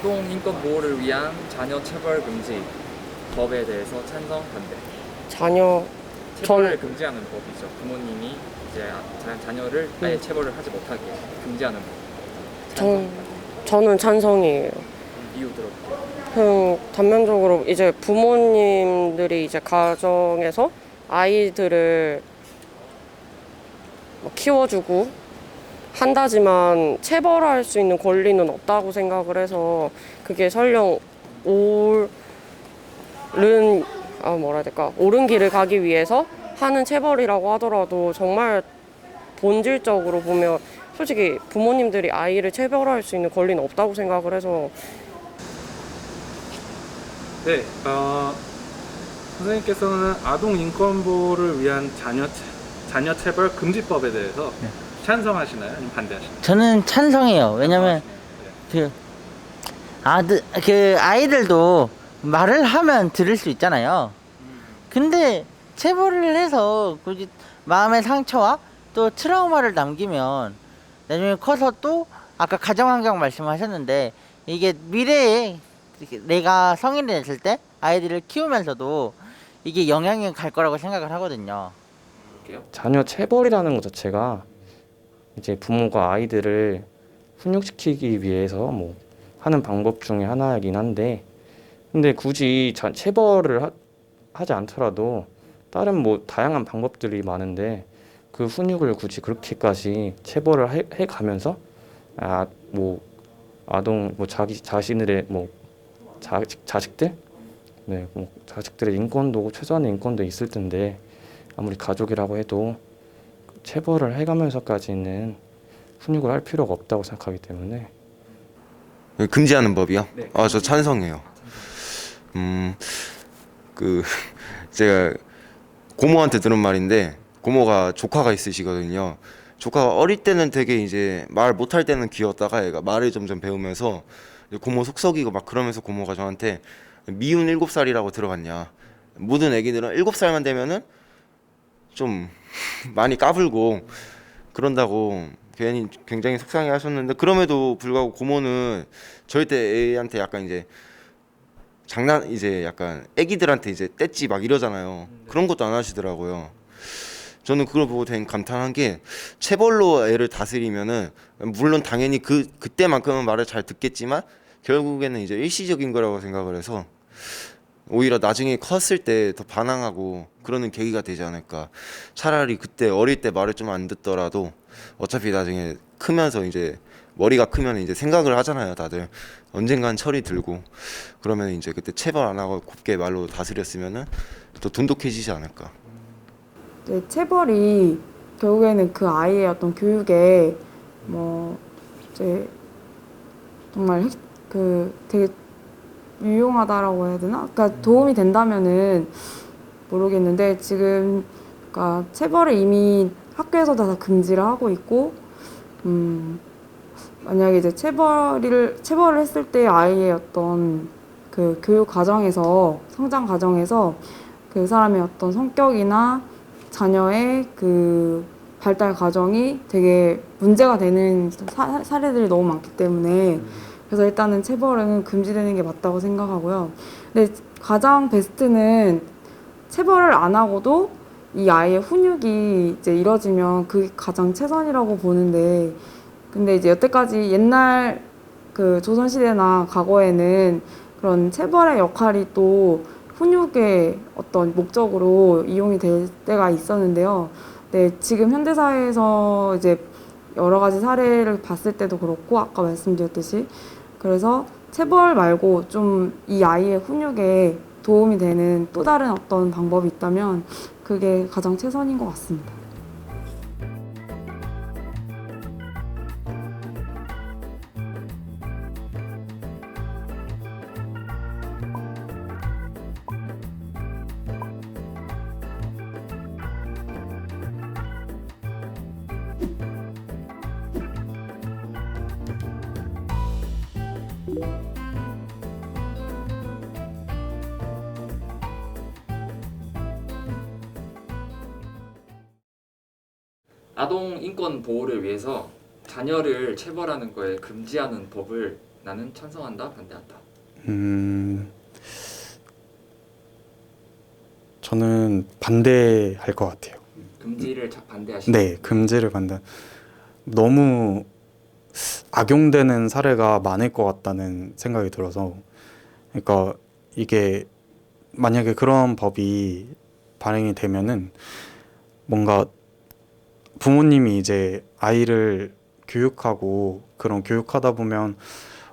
아동 인권 보호를 위한 자녀 체벌 금지 법에 대해서 찬성 반대. 자녀 체벌을 금지하는 법이죠. 부모님이 이제 자녀를 아예 체벌을 하지 못하게 금지하는 법. 찬성 반대. 저는 찬성이에요. 이유 들어볼게요. 단면적으로 이제 부모님들이 이제 가정에서 아이들을 키워주고 한다지만 체벌할 수 있는 권리는 없다고 생각을 해서 그게 설령 옳은 길을 가기 위해서 하는 체벌이라고 하더라도 정말 본질적으로 보면 솔직히 부모님들이 아이를 체벌할 수 있는 권리는 없다고 생각을 해서. 네, 선생님께서는 아동 인권 보호를 위한 자녀 체벌 금지법에 대해서 찬성하시나요? 아니면 반대하시나요? 저는 찬성해요. 왜냐면 그 아이들도 말을 하면 들을 수 있잖아요. 근데 체벌을 해서 굳이 마음의 상처와 또 트라우마를 남기면 나중에 커서 또 아까 가정환경 말씀하셨는데 이게 미래에 내가 성인이 됐을 때 아이들을 키우면서도 이게 영향이 갈 거라고 생각을 하거든요. 자녀 체벌이라는 것 자체가 이제 부모가 아이들을 훈육시키기 위해서 뭐 하는 방법 중에 하나이긴 한데, 근데 굳이 체벌을 하지 않더라도 다른 뭐 다양한 방법들이 많은데 그 훈육을 굳이 그렇게까지 체벌을 해 가면서 뭐 아동 뭐 자신들의 뭐 자식들 뭐 자식들의 인권도 최소한의 인권도 있을 텐데 아무리 가족이라고 해도 체벌을 해가면서까지는 훈육을 할 필요가 없다고 생각하기 때문에. 금지하는 법이요? 네. 저 찬성해요. 제가 고모한테 들은 말인데, 고모가 조카가 있으시거든요. 조카가 어릴 때는 되게 이제 말 못할 때는 귀여웠다가 얘가 말을 점점 배우면서 고모 속썩이고 막 그러면서 고모가 저한테 미운 7살이라고 들어봤냐. 모든 애기들은 7살만 되면은 좀 많이 까불고 그런다고 괜히 굉장히 속상해 하셨는데, 그럼에도 불구하고 고모는 절대 애한테 약간 이제 약간 애기들한테 이제 떼찌 막 이러잖아요. 그런 것도 안 하시더라고요. 저는 그걸 보고 되게 감탄한 게, 체벌로 애를 다스리면은 물론 당연히 그때만큼은 말을 잘 듣겠지만 결국에는 이제 일시적인 거라고 생각을 해서 오히려 나중에 컸을 때 더 반항하고 그러는 계기가 되지 않을까. 차라리 그때 어릴 때 말을 좀 안 듣더라도 어차피 나중에 크면서 이제 머리가 크면 이제 생각을 하잖아요, 다들. 언젠간 철이 들고 그러면 이제 그때 체벌 안 하고 곱게 말로 다스렸으면은 더 돈독해지지 않을까. 네, 체벌이 결국에는 그 아이의 어떤 교육에 뭐 이제 정말 되게 유용하다라고 해야 되나? 그러니까 도움이 된다면은 모르겠는데, 지금 그러니까 체벌을 이미 학교에서도 다 금지를 하고 있고, 만약에 이제 체벌을 했을 때 아이의 어떤 그 교육 과정에서, 성장 과정에서 그 사람의 어떤 성격이나 자녀의 그 발달 과정이 되게 문제가 되는 사례들이 너무 많기 때문에, 그래서 일단은 체벌은 금지되는 게 맞다고 생각하고요. 근데 가장 베스트는 체벌을 안 하고도 이 아이의 훈육이 이제 이뤄지면 그게 가장 최선이라고 보는데, 근데 이제 여태까지 옛날 그 조선시대나 과거에는 그런 체벌의 역할이 또 훈육의 어떤 목적으로 이용이 될 때가 있었는데요. 네, 지금 현대사회에서 이제 여러 가지 사례를 봤을 때도 그렇고, 아까 말씀드렸듯이, 그래서 체벌 말고 좀 이 아이의 훈육에 도움이 되는 또 다른 어떤 방법이 있다면 그게 가장 최선인 것 같습니다. 아동 인권 보호를 위해서 자녀를 체벌하는 거에 금지하는 법을 나는 찬성한다, 반대한다. 저는 반대할 것 같아요. 금지를 반대하시는. 네, 금지를 반대. 너무 악용되는 사례가 많을 것 같다는 생각이 들어서, 그러니까 이게 만약에 그런 법이 발행이 되면은 뭔가 부모님이 이제 아이를 교육하고 그런 교육하다 보면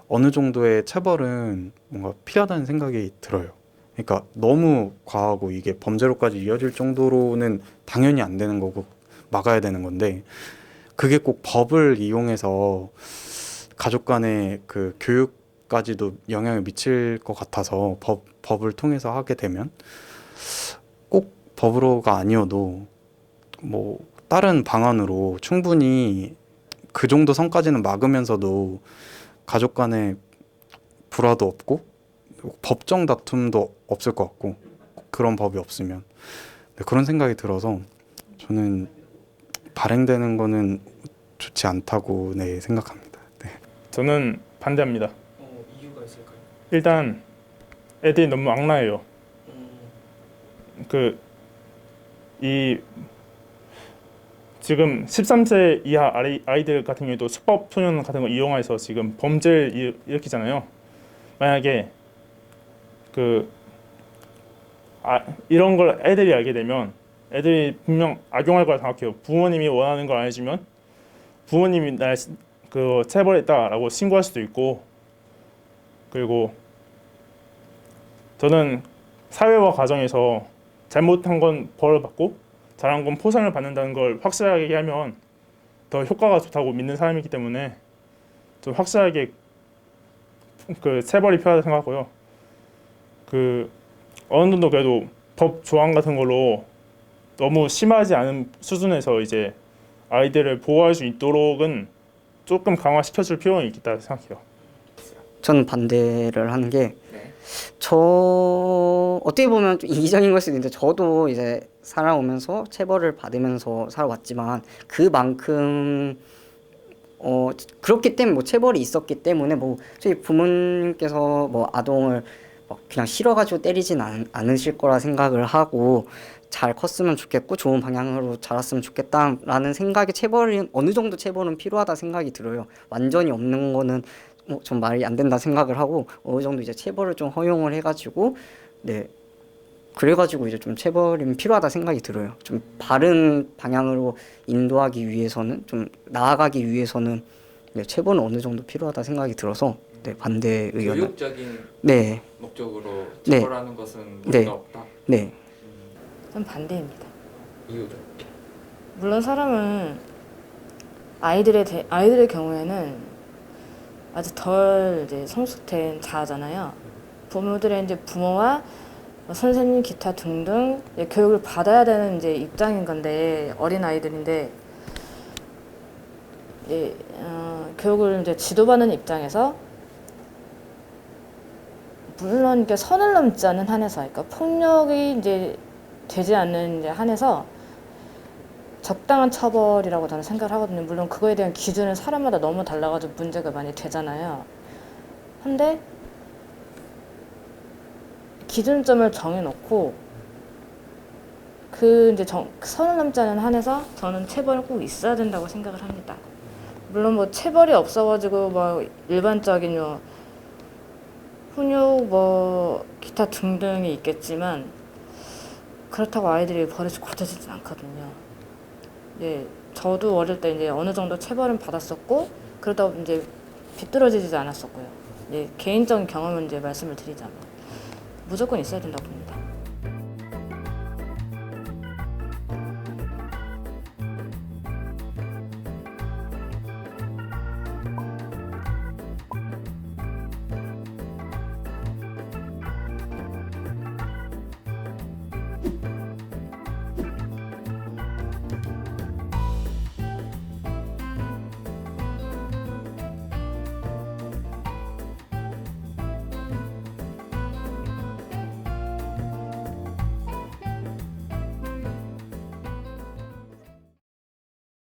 어느 정도의 체벌은 뭔가 필요하다는 생각이 들어요. 그러니까 너무 과하고 이게 범죄로까지 이어질 정도로는 당연히 안 되는 거고 막아야 되는 건데, 그게 꼭 법을 이용해서 가족 간의 그 교육까지도 영향을 미칠 것 같아서 법을 통해서 하게 되면 꼭 법으로가 아니어도 뭐 다른 방안으로 충분히 그 정도 선까지는 막으면서도 가족 간의 불화도 없고 법정 다툼도 없을 것 같고, 그런 법이 없으면. 네, 그런 생각이 들어서 저는 발행되는 거는 좋지 않다고 네, 생각합니다. 네. 저는 반대합니다. 이유가 있을까요? 일단 애들이 너무 악랄해요. 이 지금 13세 이하 아이들 같은 경우에도 수법 소년 같은 거 이용해서 지금 범죄를 일으키잖아요. 만약에 이런 걸 애들이 알게 되면 애들이 분명 악용할 거라 생각해요. 부모님이 원하는 걸 안 해주면 부모님이 날 체벌했다라고 신고할 수도 있고, 그리고 저는 사회와 가정에서 잘못한 건 벌을 받고 잘한 건 포상을 받는다는 걸 확실하게 하면 더 효과가 좋다고 믿는 사람이기 때문에 좀 확실하게 체벌이 필요하다고 생각하고요. 어느 정도 그래도 법 조항 같은 걸로 너무 심하지 않은 수준에서 이제 아이들을 보호할 수 있도록은 조금 강화시켜줄 필요가 있겠다 생각해요. 저는 반대를 하는 게, 네. 저 어떻게 보면 좀 이기적인 걸 수도 있는데, 저도 이제 살아오면서 체벌을 받으면서 살아왔지만 그만큼 그렇기 때문에 뭐 체벌이 있었기 때문에 뭐 저희 부모님께서 뭐 아동을 그냥 싫어가지고 때리진 않으실 거라 생각을 하고, 잘 컸으면 좋겠고 좋은 방향으로 자랐으면 좋겠다라는 생각에 어느 정도 체벌은 필요하다 생각이 들어요. 완전히 없는 거는 좀 말이 안 된다 생각을 하고, 어느 정도 이제 체벌을 좀 허용을 해가지고, 네, 그래가지고 이제 좀 체벌이 필요하다 생각이 들어요. 좀 바른 방향으로 인도하기 위해서는, 좀 나아가기 위해서는 네, 체벌은 어느 정도 필요하다 생각이 들어서 네, 반대 의견을. 교육적인 네, 목적으로 네. 체벌하는 것은 네. 문제가 없다. 네. 전 반대입니다. 이유는? 물론 사람은 아이들의 경우에는 아주 덜 이제 성숙된 자아잖아요. 부모들의 이제 부모와 선생님 기타 등등 이제 교육을 받아야 되는 이제 입장인 건데, 어린 아이들인데 이제 교육을 이제 지도받는 입장에서 물론 이렇게 선을 넘지 않는 한에서, 그러니까 폭력이 이제 되지 않는 이제 한에서 적당한 처벌이라고 저는 생각을 하거든요. 물론 그거에 대한 기준은 사람마다 너무 달라가지고 문제가 많이 되잖아요. 근데 기준점을 정해놓고 이제 선을 넘지 않는 한에서 저는 체벌이 꼭 있어야 된다고 생각을 합니다. 물론 뭐 체벌이 없어가지고 뭐 일반적인 훈육 기타 등등이 있겠지만, 그렇다고 아이들이 버릇이 고쳐지진 않거든요. 예, 저도 어릴 때 이제 어느 정도 체벌은 받았었고, 그러다 이제 비뚤어지지 않았었고요. 예, 개인적인 경험을 이제 말씀을 드리자면 무조건 있어야 된다고 봅니다.